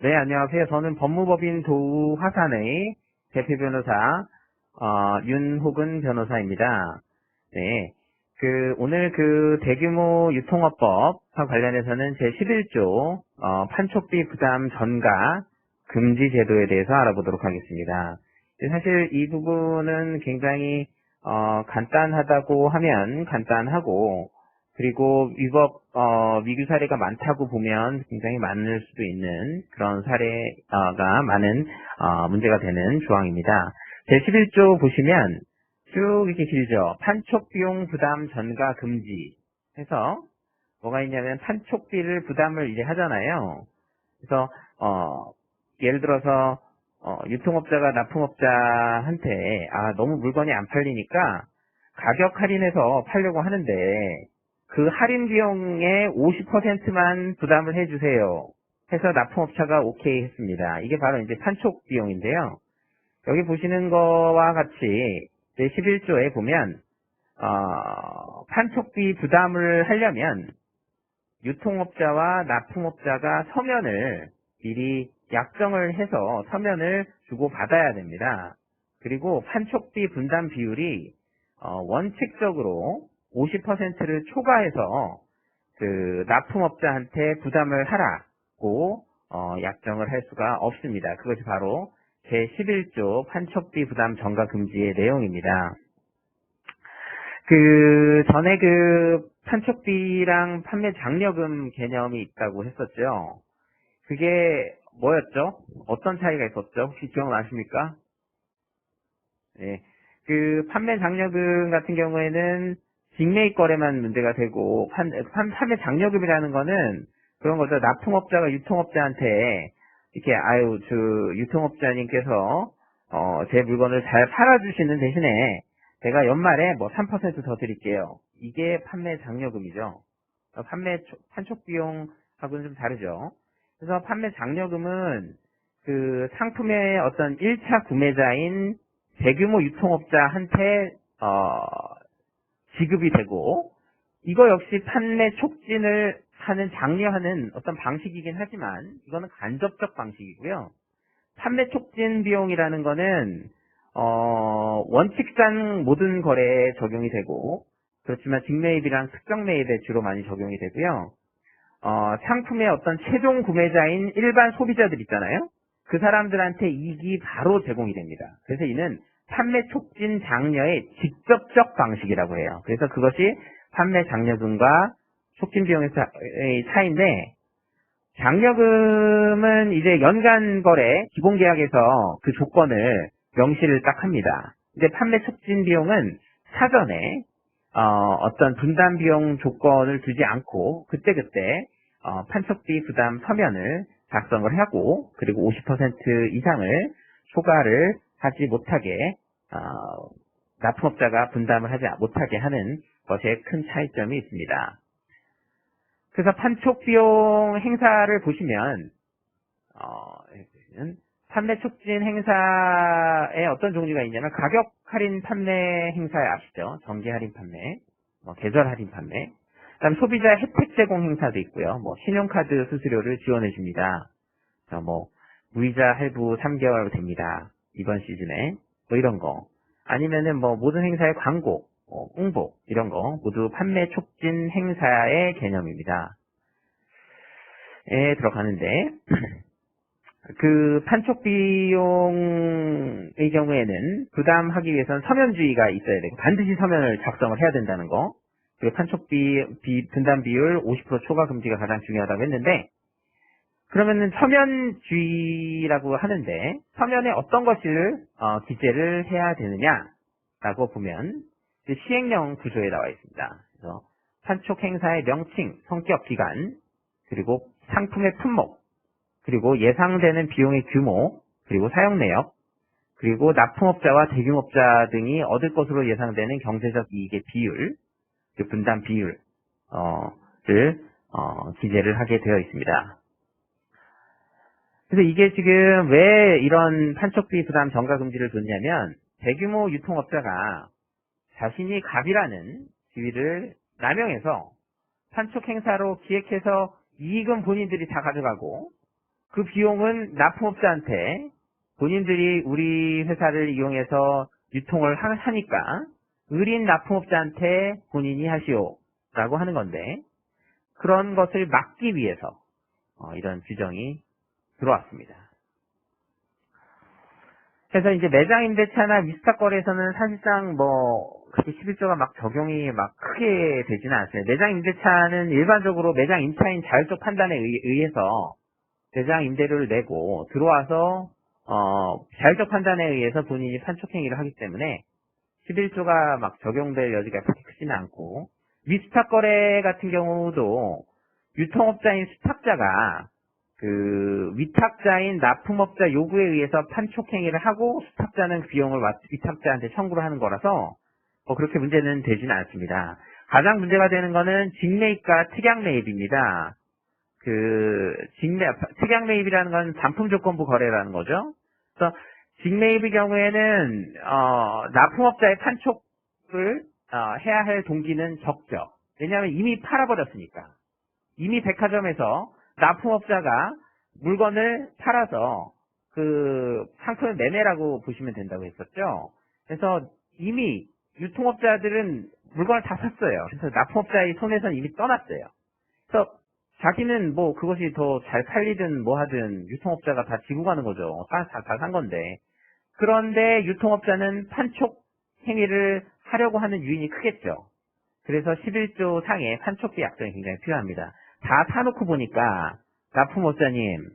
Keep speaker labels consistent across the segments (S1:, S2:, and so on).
S1: 네, 안녕하세요. 저는 법무법인 도우화산의 대표 변호사, 윤호근 변호사입니다. 네. 오늘 대규모 유통업법과 관련해서는 제11조, 판촉비 부담 전가 금지 제도에 대해서 알아보도록 하겠습니다. 사실 이 부분은 굉장히, 간단하다고 하면 간단하고, 그리고 위규 사례가 많다고 보면 굉장히 많을 수도 있는 그런 사례가 많은, 문제가 되는 조항입니다. 제11조 보시면 쭉 이렇게 길죠. 판촉비용 부담 전가 금지 해서 뭐가 있냐면 판촉비를 부담을 이제 하잖아요. 그래서, 예를 들어서, 유통업자가 납품업자한테, 너무 물건이 안 팔리니까 가격 할인해서 팔려고 하는데, 그 할인 비용의 50%만 부담을 해주세요. 해서 납품업체가 오케이 했습니다. 이게 바로 이제 판촉 비용인데요. 여기 보시는 거와 같이 제11조에 보면, 판촉비 부담을 하려면 유통업자와 납품업자가 서면을 미리 약정을 해서 서면을 주고 받아야 됩니다. 그리고 판촉비 분담 비율이 원칙적으로 50%를 초과해서 납품업자한테 부담을 하라고 약정을 할 수가 없습니다. 그것이 바로 제11조 판촉비 부담 전가 금지의 내용입니다. 전에 판촉비랑 판매 장려금 개념이 있다고 했었죠. 그게 뭐였죠? 어떤 차이가 있었죠? 혹시 기억나십니까? 네. 판매 장려금 같은 경우에는 직매입 거래만 문제가 되고, 판매 장려금이라는 거는 그런 거죠. 납품업자가 유통업자한테, 이렇게, 유통업자님께서, 제 물건을 잘 팔아주시는 대신에, 제가 연말에 3%더 드릴게요. 이게 판매 장려금이죠. 판촉 비용하고는 좀 다르죠. 그래서 판매 장려금은 상품의 어떤 1차 구매자인 대규모 유통업자한테, 지급이 되고, 이거 역시 판매 촉진을 장려하는 어떤 방식이긴 하지만, 이거는 간접적 방식이고요. 판매 촉진 비용이라는 거는, 원칙상 모든 거래에 적용이 되고, 그렇지만 직매입이랑 특정 매입에 주로 많이 적용이 되고요. 상품의 어떤 최종 구매자인 일반 소비자들 있잖아요. 그 사람들한테 이익이 바로 제공이 됩니다. 그래서 이는 판매 촉진 장려의 직접적 방식이라고 해요. 그래서 그것이 판매 장려금과 촉진 비용의 차이인데, 장려금은 이제 연간 거래 기본 계약에서 그 조건을 명시를 딱 합니다. 근데 판매 촉진 비용은 사전에 어떤 분담 비용 조건을 두지 않고 그때그때 판촉비 부담 서면을 작성을 하고, 그리고 50% 이상을 초과를 하지 못하게, 납품업자가 분담을 하지 못하게 하는 것에 큰 차이점이 있습니다. 그래서 판촉 비용 행사를 보시면, 판매 촉진 행사에 어떤 종류가 있냐면, 가격 할인 판매 행사 아시죠? 정기 할인 판매, 계절 할인 판매. 그다음 소비자 혜택 제공 행사도 있고요. 신용카드 수수료를 지원해 줍니다. 무이자 할부 3개월 됩니다. 이번 시즌에. 이런 거. 아니면은 모든 행사의 광고, 홍보, 이런 거 모두 판매 촉진 행사의 개념입니다. 에 들어가는데, 판촉 비용의 경우에는 부담하기 위해서는 서면주의가 있어야 되고, 반드시 서면을 작성을 해야 된다는 거. 그리고 판촉비 분담 비율 50% 초과 금지가 가장 중요하다고 했는데, 그러면은 서면주의라고 하는데, 서면에 어떤 것을 기재를 해야 되느냐라고 보면 시행령 구조에 나와 있습니다. 그래서 판촉 행사의 명칭, 성격, 기간, 그리고 상품의 품목, 그리고 예상되는 비용의 규모, 그리고 사용 내역, 그리고 납품업자와 대규모업자 등이 얻을 것으로 예상되는 경제적 이익의 비율, 분담 비율을 기재를 하게 되어 있습니다. 그래서 이게 지금 왜 이런 판촉비 부담 전가 금지를 뒀냐면, 대규모 유통업자가 자신이 갑이라는 지위를 남용해서 판촉 행사로 기획해서 이익은 본인들이 다 가져가고, 그 비용은 납품업자한테 본인들이 우리 회사를 이용해서 유통을 하니까 의린 납품업자한테 본인이 하시오라고 하는 건데 그런 것을 막기 위해서 이런 규정이 들어왔습니다. 그래서 이제 매장 임대차나 위스탁 거래에서는 사실상 그렇게 11조가 막 적용이 막 크게 되지는 않습니다. 매장 임대차는 일반적으로 매장 임차인 자율적 판단에 의해서 매장 임대료를 내고 들어와서 자율적 판단에 의해서 본인이 판촉행위를 하기 때문에 11조가 막 적용될 여지가 그렇게 크지는 않고 위스탁 거래 같은 경우도 유통업자인 수탁자가 그 위탁자인 납품업자 요구에 의해서 판촉행위를 하고 수탁자는 그 비용을 위탁자한테 청구를 하는 거라서 그렇게 문제는 되지는 않습니다. 가장 문제가 되는 거는 직매입과 특약매입입니다. 특약매입이라는 건 반품조건부 거래라는 거죠. 그래서 직매입의 경우에는 납품업자의 판촉을 해야 할 동기는 적죠. 왜냐하면 이미 팔아버렸으니까. 이미 백화점에서 납품업자가 물건을 팔아서 그 상품의 매매라고 보시면 된다고 했었죠. 그래서 이미 유통업자들은 물건을 다 샀어요. 그래서 납품업자의 손에서는 이미 떠났어요. 그래서 자기는 그것이 더 잘 팔리든 하든 유통업자가 다 지고 가는 거죠. 다 산 건데. 그런데 유통업자는 판촉 행위를 하려고 하는 유인이 크겠죠. 그래서 11조 상의 판촉비 약정이 굉장히 필요합니다. 다 사놓고 보니까 납품업자님,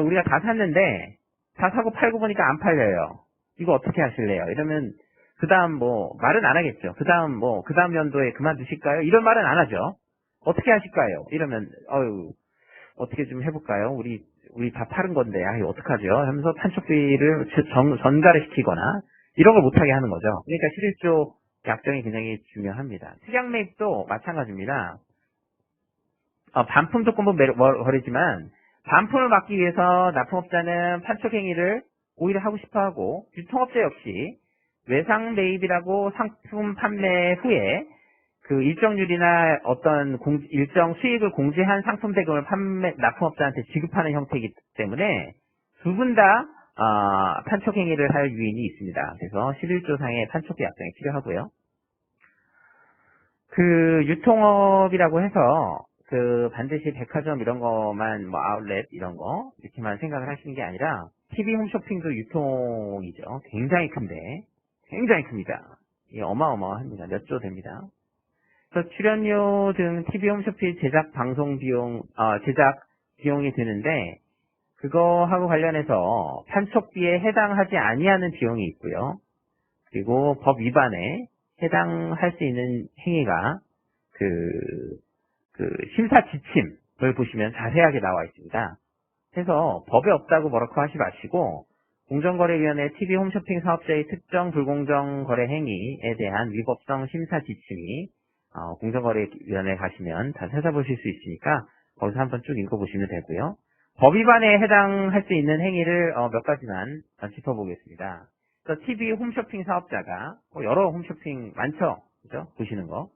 S1: 우리가 다 샀는데 다 사고 팔고 보니까 안 팔려요. 이거 어떻게 하실래요? 이러면 그 다음 말은 안 하겠죠. 그 다음 연도에 그만두실까요? 이런 말은 안 하죠. 어떻게 하실까요? 이러면 어떻게 좀 해볼까요? 우리 다 파는 건데 이거 어떡하죠? 하면서 판촉비를 전가를 시키거나 이런 걸 못하게 하는 거죠. 그러니까 11조 약정이 굉장히 중요합니다. 특약매입도 마찬가지입니다. 반품 조건부 거래지만 반품을 막기 위해서 납품업자는 판촉행위를 오히려 하고 싶어하고 유통업자 역시 외상 매입이라고 상품 판매 후에 그 일정률이나 어떤 일정 수익을 공제한 상품 대금을 납품업자한테 지급하는 형태이기 때문에 두 분 다 판촉행위를 할 유인이 있습니다. 그래서 11조 상의 판촉비 약정이 필요하고요. 그 유통업이라고 해서 반드시 백화점 이런 거만 아울렛 이런 거 이렇게만 생각을 하시는 게 아니라 TV 홈쇼핑도 유통이죠. 굉장히 큰데 굉장히 큽니다. 이게 어마어마합니다. 몇 조 됩니다. 그래서 출연료 등 TV 홈쇼핑 제작 방송 비용 제작 비용이 드는데 그거하고 관련해서 판촉비에 해당하지 아니하는 비용이 있고요. 그리고 법 위반에 해당할 수 있는 행위가 심사 지침을 보시면 자세하게 나와 있습니다. 그래서 법에 없다고 뭐라고 하지 마시고 공정거래위원회 TV 홈쇼핑 사업자의 특정 불공정 거래 행위에 대한 위법성 심사 지침이 공정거래위원회 가시면 다 찾아보실 수 있으니까 거기서 한번 쭉 읽어보시면 되고요. 법 위반에 해당할 수 있는 행위를 몇 가지만 짚어보겠습니다. 그래서 TV 홈쇼핑 사업자가 여러 홈쇼핑 많죠? 그죠? 보시는 거.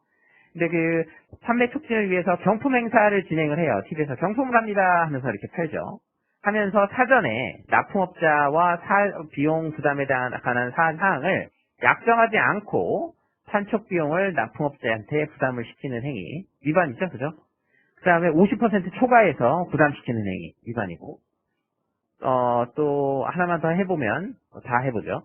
S1: 근데 판매 촉진을 위해서 경품 행사를 진행을 해요. TV에서 경품을 합니다 하면서 이렇게 팔죠. 하면서 사전에 납품업자와 비용 부담에 관한 사항을 약정하지 않고 판촉 비용을 납품업자한테 부담을 시키는 행위 위반이죠, 그죠? 그 다음에 50% 초과해서 부담시키는 행위 위반이고 또 하나만 더 해보면 다 해보죠.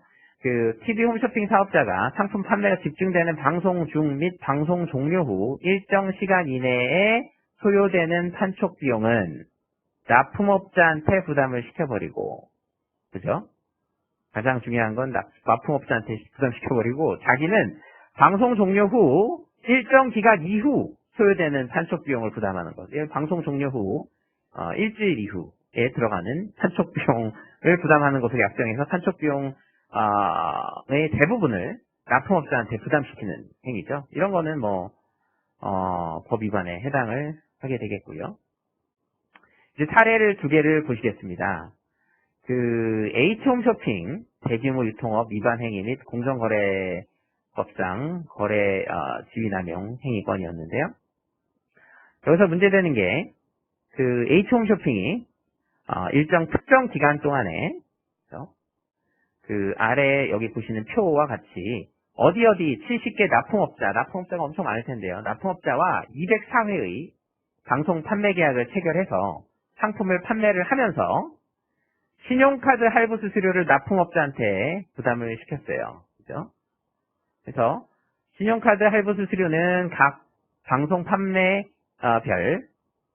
S1: TV 홈쇼핑 사업자가 상품 판매가 집중되는 방송 중 및 방송 종료 후 일정 시간 이내에 소요되는 판촉 비용은 납품업자한테 부담을 시켜버리고, 그죠? 가장 중요한 건 납품업자한테 부담시켜버리고 자기는 방송 종료 후 일정 기간 이후 소요되는 판촉 비용을 부담하는 거죠. 방송 종료 후 일주일 이후에 들어가는 판촉 비용을 부담하는 것을 약정해서 판촉 비용의 대부분을 납품업자한테 부담시키는 행위죠. 이런 거는 법 위반에 해당을 하게 되겠고요. 이제 사례를 두 개를 보시겠습니다. H홈쇼핑 대규모 유통업 위반 행위 및 공정거래법상 거래 지위남용 행위건이었는데요. 여기서 문제되는 게 H홈쇼핑이 일정 특정 기간 동안에 그래서 그 아래 여기 보시는 표와 같이 어디 70개 납품업자가 엄청 많을 텐데요. 납품업자와 204회의 방송 판매 계약을 체결해서 상품을 판매를 하면서 신용카드 할부 수수료를 납품업자한테 부담을 시켰어요. 그죠? 그래서 신용카드 할부 수수료는 각 방송 판매별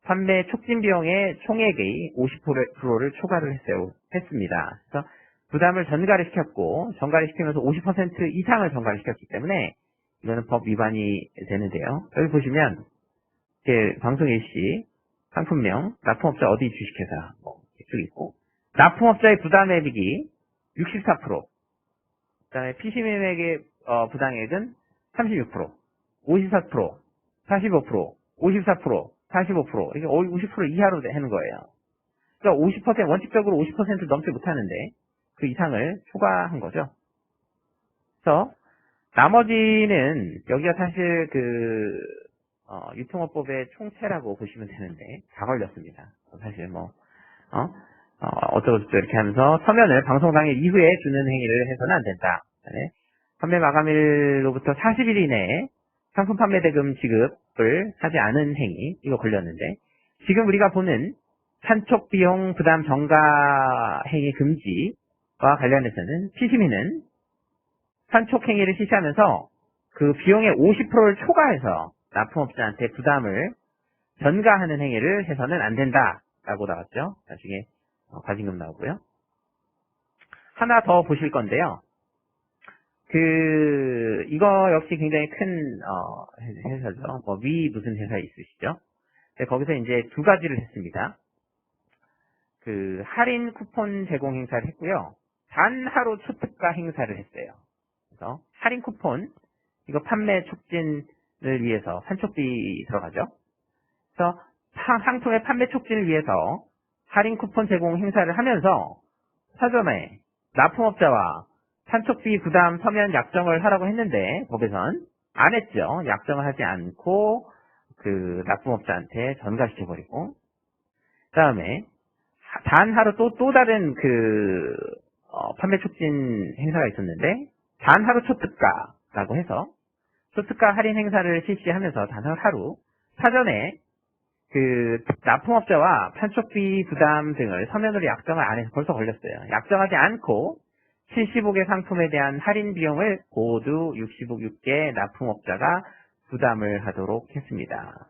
S1: 판매 촉진 비용의 총액의 50%를 초과를 했습니다. 그래서 부담을 전가를 시켰고, 전가를 시키면서 50% 이상을 전가를 시켰기 때문에 이거는 법 위반이 되는데요. 여기 보시면 방송 일시 상품명 납품업자 어디 주식회사 쭉 있고, 납품업자의 부담액이 64%, 그다음에 피시민에게 부담액은 36%, 54%, 45%, 54%, 45%, 이게 50% 이하로 하는 거예요. 그러니까 50%, 원칙적으로 50% 넘지 못하는데 그 이상을 초과한 거죠. 그래서 나머지는 여기가 사실 유통업법의 총체라고 보시면 되는데 다 걸렸습니다. 사실 어쩌고저쩌고 이렇게 하면서 서면을 방송 당일 이후에 주는 행위를 해서는 안 된다. 판매 마감일로부터 40일 이내에 상품 판매 대금 지급을 하지 않은 행위, 이거 걸렸는데, 지금 우리가 보는 판촉 비용 부담 전가 행위 금지와 관련해서는 피시민은 판촉 행위를 실시하면서 그 비용의 50%를 초과해서 납품업자한테 부담을 전가하는 행위를 해서는 안 된다라고 나왔죠. 나중에 과징금 나오고요. 하나 더 보실 건데요. 이거 역시 굉장히 큰 회사죠. 위 무슨 회사 있으시죠? 거기서 이제 두 가지를 했습니다. 할인 쿠폰 제공 행사를 했고요. 단 하루 초특가 행사를 했어요. 그래서 할인 쿠폰, 이거 판매 촉진을 위해서 판촉비 들어가죠. 그래서 상품의 판매 촉진을 위해서 할인 쿠폰 제공 행사를 하면서 사전에 납품업자와 판촉비 부담 서면 약정을 하라고 했는데 법에선 안 했죠. 약정을 하지 않고 납품업자한테 전가시켜버리고, 그 다음에 단 하루 또 다른 판매 촉진 행사가 있었는데 단 하루 초특가라고 해서 초특가 할인 행사를 실시하면서 단 하루 사전에 납품업자와 판촉비 부담 등을 서면으로 약정을 안 해서 벌써 걸렸어요. 약정하지 않고 75개 상품에 대한 할인 비용을 모두 66개 납품업자가 부담을 하도록 했습니다.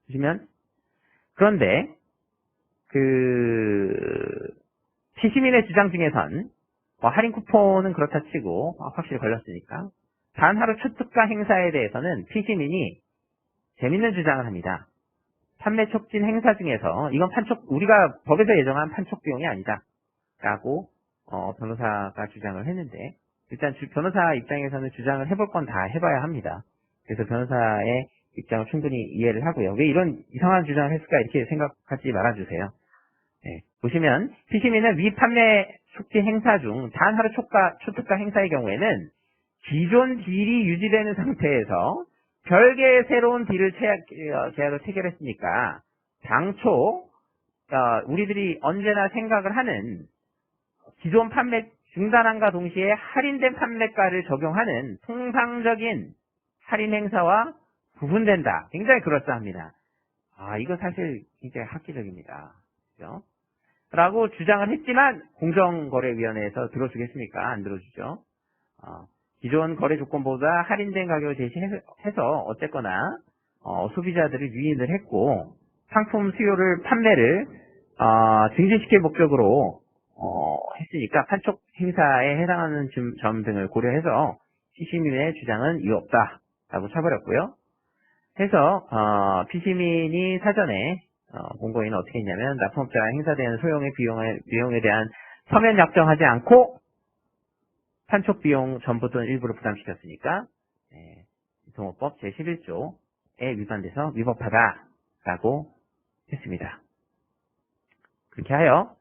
S1: 보시면, 그런데 피시민의 주장 중에선 할인 쿠폰은 그렇다 치고 확실히 걸렸으니까 단 하루 초특가 행사에 대해서는 피시민이 재밌는 주장을 합니다. 판매 촉진 행사 중에서 이건 우리가 법에서 예정한 판촉 비용이 아니다 라고 변호사가 주장을 했는데, 일단 변호사 입장에서는 주장을 해볼 건 다 해봐야 합니다. 그래서 변호사의 입장을 충분히 이해를 하고요. 왜 이런 이상한 주장을 했을까 이렇게 생각하지 말아주세요. 보시면 피시민은 위 판매 촉진 행사 중 단 하루 초특가 행사의 경우에는 기존 딜이 유지되는 상태에서 별개의 새로운 딜을 계약을 체결했으니까 당초 우리들이 언제나 생각을 하는 기존 판매 중단함과 동시에 할인된 판매가를 적용하는 통상적인 할인 행사와 구분된다. 굉장히 그럴싸합니다. 이거 사실 굉장히 획기적입니다. 그죠? 라고 주장을 했지만 공정거래위원회에서 들어주겠습니까? 안 들어주죠. 기존 거래 조건보다 할인된 가격을 제시해서 어쨌거나 소비자들을 유인을 했고 상품 수요를 판매를 증진시킬 목적으로 했으니까 판촉 행사에 해당하는 점 등을 고려해서 피시민의 주장은 이유 없다라고 쳐버렸고요. 해서 피시민이 사전에 공고인은 어떻게 했냐면 납품업자가 행사되는 소용의 비용에 대한 서면 약정하지 않고 판촉 비용 전부 또는 일부를 부담시켰으니까 유통업법 제11조에 위반돼서 위법하다라고 했습니다. 그렇게 하여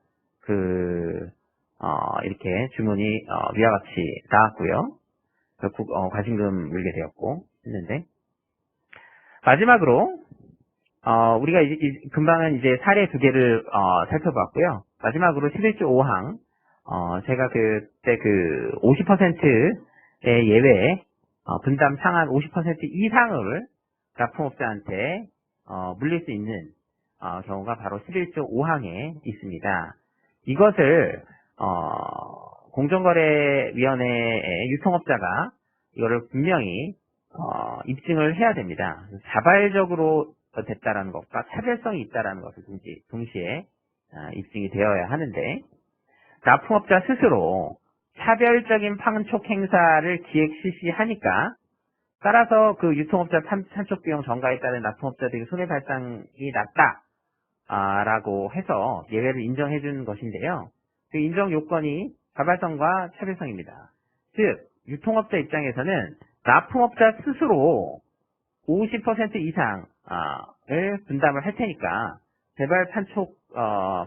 S1: 이렇게 주문이 위와 같이 나왔고요. 결국 과징금 물게 되었고 했는데, 마지막으로 우리가 금방은 이제 사례 두 개를 살펴봤고요. 마지막으로 11조 5항 제가 그때 50%의 예외 분담 상한 50% 이상을 납품업자한테 물릴 수 있는 경우가 바로 11조 5항에 있습니다. 이것을 공정거래위원회의 유통업자가 이거를 분명히 입증을 해야 됩니다. 자발적으로 됐다라는 것과 차별성이 있다라는 것을 동시에 입증이 되어야 하는데, 납품업자 스스로 차별적인 판촉 행사를 기획 실시하니까, 따라서 그 유통업자 판촉 비용 전가에 따른 납품업자들이 손해발생이 낮다라고 해서 예외를 인정해 준 것인데요. 그 인정 요건이 자발성과 차별성입니다. 즉, 유통업자 입장에서는 납품업자 스스로 50% 이상을 분담을 할 테니까 제발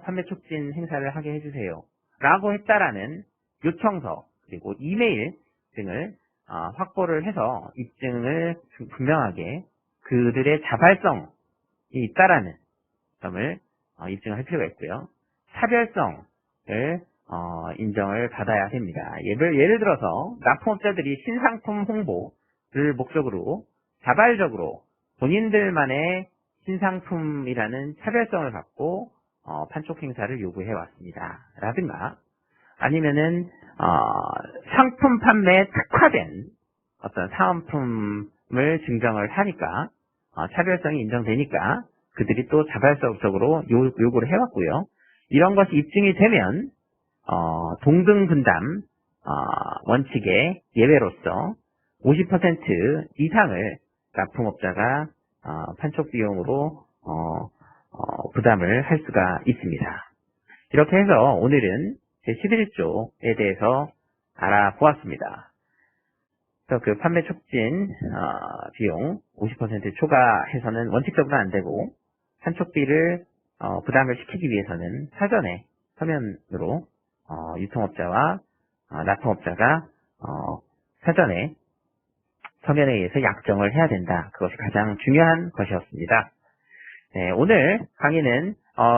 S1: 판매 촉진 행사를 하게 해주세요 라고 했다라는 요청서 그리고 이메일 등을 확보를 해서 입증을 분명하게 그들의 자발성이 있다라는 점을 입증을 할 필요가 있고요. 차별성을 인정을 받아야 됩니다. 예를 들어서 납품업자들이 신상품 홍보를 목적으로 자발적으로 본인들만의 신상품이라는 차별성을 갖고 판촉 행사를 요구해 왔습니다. 라든가 아니면은 상품 판매에 특화된 어떤 사은품을 증정을 하니까 차별성이 인정되니까 그들이 또 자발적으로 요구를 해왔고요. 이런 것이 입증이 되면 동등 분담 원칙의 예외로서 50% 이상을 납품업자가 판촉 비용으로 부담을 할 수가 있습니다. 이렇게 해서 오늘은 제11조에 대해서 알아보았습니다. 그래서 그 판매 촉진 비용 50% 초과해서는 원칙적으로 안 되고, 판촉비를 부담을 시키기 위해서는 사전에 서면으로 유통업자와 납품업자가 사전에 서면에 의해서 약정을 해야 된다. 그것이 가장 중요한 것이었습니다. 네, 오늘 강의는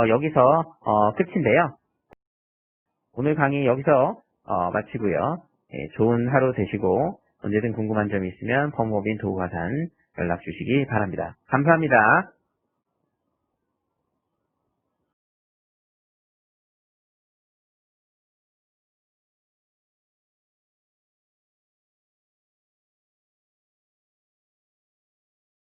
S1: 여기서 끝인데요. 오늘 강의 여기서 마치고요. 네, 좋은 하루 되시고 언제든 궁금한 점이 있으면 법무법인 도구가산 연락 주시기 바랍니다. 감사합니다.